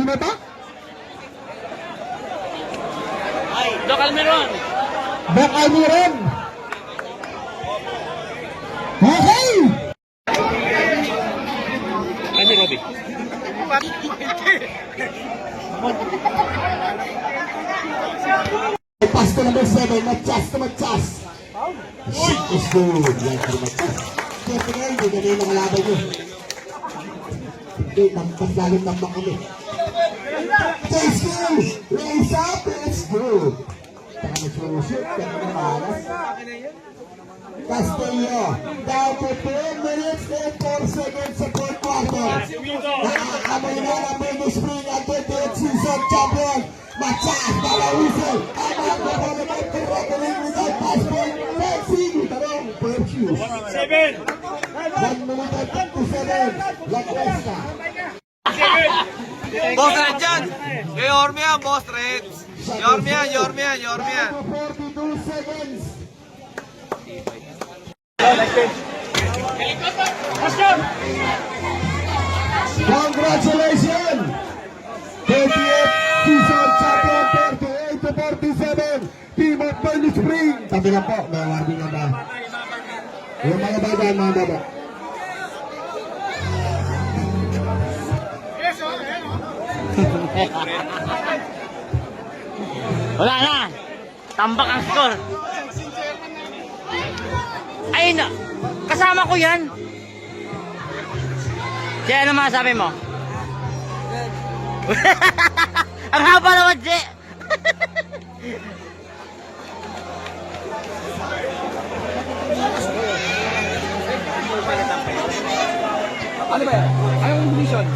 mo ba? Doc Almiron. Doc Almiron. Okay. Ano, Robby? Pass to number 7, Matias to Matias. Shit is good. Yan to Matias. Kaya tingnan, hindi ganun yung nakalaban nyo. Hindi, tampas lalim tambak kami. Chase you! Raise up, let's go! Saka nag-shoot, kaya na malas. Castillo, down to 10 minutes and 4 seconds sa fourth quarter. Nakakamoy na ng Mini Spring at 28th season champion. Matias, Dala Whistle, ang mga government correcting without passport. Fencing, tarong, Perfume. 1 minute and 57, La Cuesta. Boss Red dyan! Kay Yorme yan, Boss Red! Yorme yan, Yorme yan, Yorme yan! 42 seconds. Congratulations! 38th season champion, 38 to 47, team of Mini Spring. Tabi lang po, may warning na ba? Yung mga baba, mga baba. Wala na. Tambak ang score. Ayun na. Kasama ko yan. Jay, ano masabi mo? Ang haba naman, Jay. Ano ba yan? Anong division?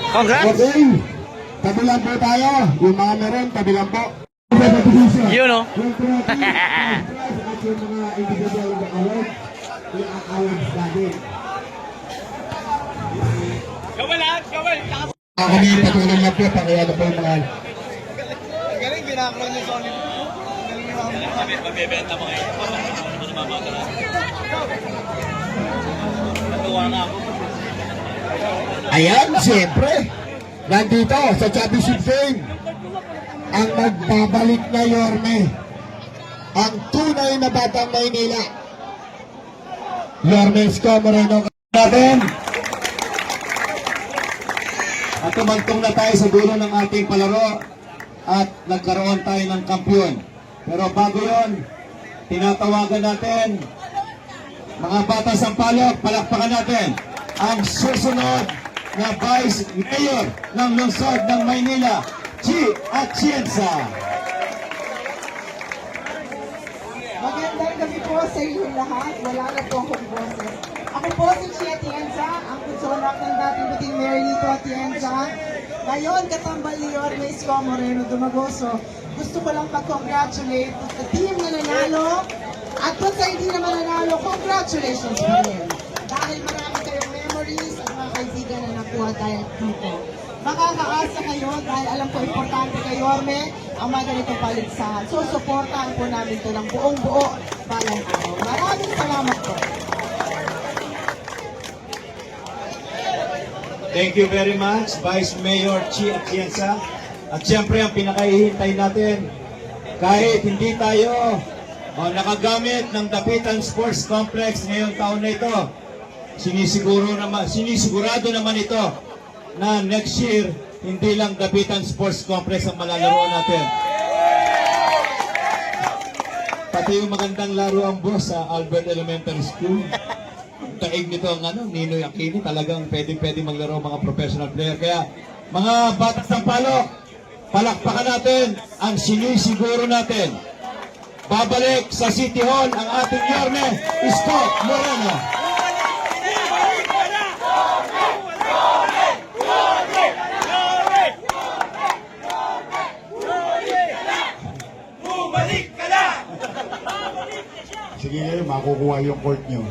Congrats. Okay, tabi lang po tayo. Yung mga meron, tabi lang po. Yun, no? Yung at yung mga individual na award, yung awards natin. Kami patulong na po, pakiyado po yung mga Galing, binakron niyo Sony. Galing yung mabibenta mo ngayon. Natuwa na ako. Ayan, siyempre, nandito sa championship game, ang magbabalik na Yorme, ang tunay na batang Maynila, Yorme Isko Moreno natin. At tumagtong na tayo sa dulo ng ating palaro at nagkaroon tayo ng kampiyon. Pero bago yon, tinatawagan natin, mga bata Sampaloc, palakpakan natin ang susunod na Vice Mayor ng lungsod ng Maynila, Chi Atienza. Magandang gabi po sa inyong lahat. Wala na po akong boses. Ako po si Chi Atienza, ang kunsonak ng dating Buting Mayor Lito Atienza. Ngayon, katambal ni Yorme Isko Moreno Dumagoso. Gusto ko lang mag-congratulate sa team na nanalo. At kung sa hindi naman nanalo, congratulations po rin. Dahil marami kayong memories at mga kaibigan na nakuha tayo dito. Makakaasa kayo dahil alam ko importante kay Yorme ang mga ganitong paligsahan. So, supportahan po namin ito ng buong buo balang araw. Maraming salamat po. Thank you very much, Vice Mayor Chi Atienza. At siyempre, ang pinakahihintay natin, kahit hindi tayo nakagamit ng Dapitan Sports Complex ngayong taon na ito, sinisigurado naman ito na next year, hindi lang Dapitan Sports Complex ang malalaro natin. Pati yung magandang laruan boss sa Albert Elementary School. Taig nito ang Ninoy Aquino, talagang pwede maglaro mga professional player. Kaya mga bata Sampaloc, palakpakan natin ang sinisiguro natin. Babalik sa City Hall ang ating Yorme Isko Moreno. Sige ngayon, makukuha yung court nyo.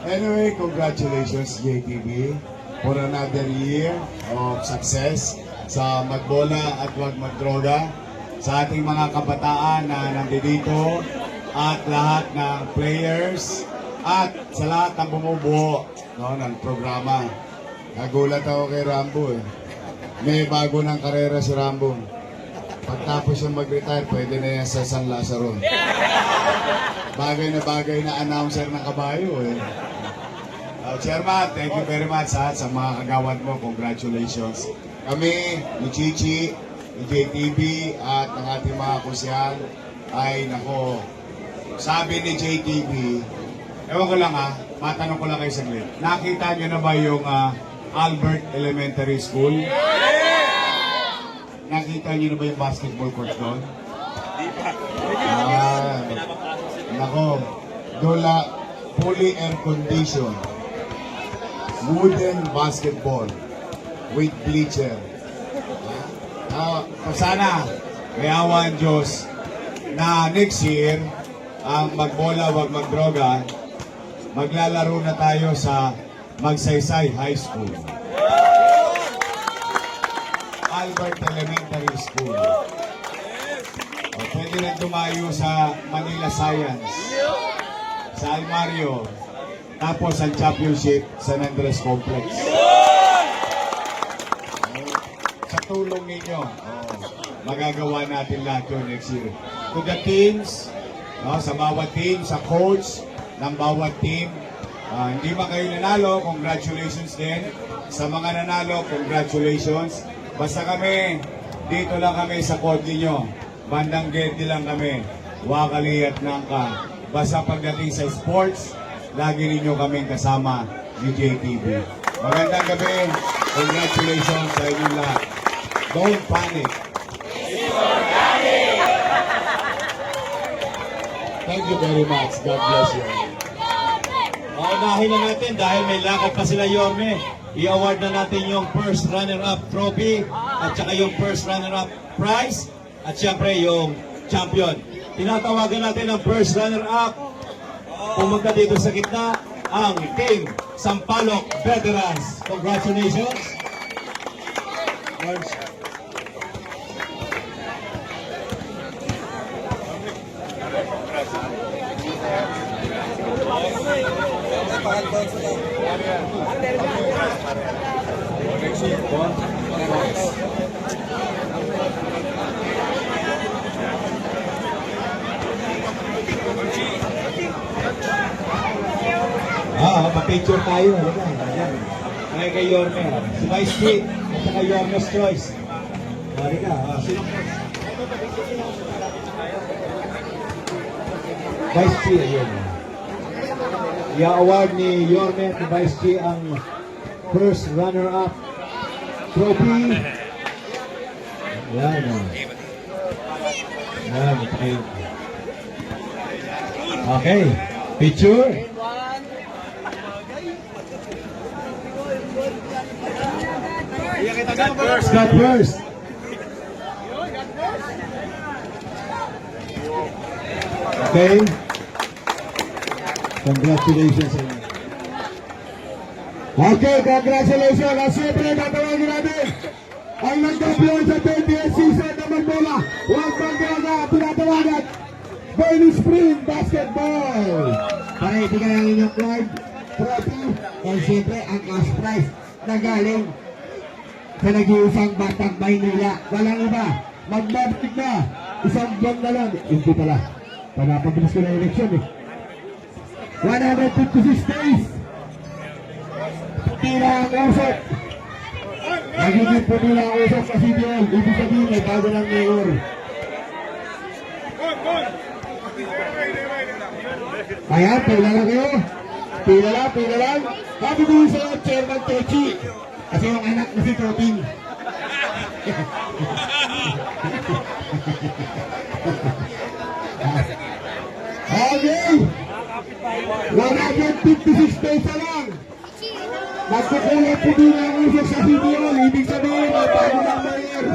Anyway, congratulations JTV for another year of success sa magbola at wag magdroga. Sa ating mga kabataan na nandito at lahat ng players at sa lahat ng bumubuo no, ng programa. Nagulat ako kay Rambo eh. May bago ng karera si Rambo. Pagtapos yung mag-retire, pwede na yan sa San Lazaro. Bagay na announcer ng kabayo eh. Chairman, thank you very much sa mga kagawad mo. Congratulations. Kami, ni Chichi, ni JTV, at ng ating mga kusyal ay nako. Sabi ni JTV, ewan ko lang matanong ko lang kayo saglit. Nakita nyo na ba yung Albert Elementary School? Nakita nyo na ba yung basketball court doon? Nako, dola, fully air condition. Wooden basketball with bleacher. Sana, may awa ang Diyos na next year, ang magbola, wag magdroga, maglalaro na tayo sa Magsaysay High School. Albert Elementary School. Pwede rin tumayo sa Manila Science, sa Almario, tapos ang championship sa Andres Complex. Sa tulong ninyo, magagawa natin lahat yun next year. To the teams, sa bawat team, sa coach ng bawat team, hindi ba kayo nanalo, congratulations din. Sa mga nanalo, congratulations. Basta kami, dito lang kami sa code ninyo. Bandang gate lang kami. Wakali at nangka. Basta pagdating sa sports, lagi ninyo kaming kasama ni JTV. Magandang gabi. Congratulations sa inyong lahat. Don't panic. Thank you very much. God bless you. Unahin na natin dahil may lakad pa sila Yorme. I-award na natin yung first runner-up trophy at saka yung first runner-up prize at siyempre yung champion. Tinatawagan natin ang first runner-up. Pumunta dito sa gitna ang Team Sampaloc Veterans. Congratulations. Pa-picture tayo. Halika kay Yorme. Si Vice P. At saka Yorme's Choice. Halika. Sino po? Vice P. Ayun. I-award ni Yorme at Vice P ang first runner-up trophy. Yan. Yan. Okay. Picture. Scott first. Okay. Congratulations. Okay, congratulations. At siyempre, tatawagin natin ang nagkampiyon sa 20th season na magbola. Huwag magdalaga, tinatawagan. Burning Spring Basketball. Para ibigay ang inyong card, trophy, and siyempre ang cash prize na galing sa nag-iisang Batang Maynila. Walang iba. Magbabalik na. Isang buwan na lang. Hindi pala. Panapabilis ko na eleksyon eh. 156 days. Tira ang usok. Nagiging pumila ang usok sa CBL. Ibig sabihin may bago ng mayor. Ayan, pila lang kayo. Pila lang. Happy to sa Chairman Techi. Kasi yung anak na si Tobing. Okay. 156 peso lang. Magkukulang po din ang usok sa CBL. Ibig sabihin, may bago ng mayor.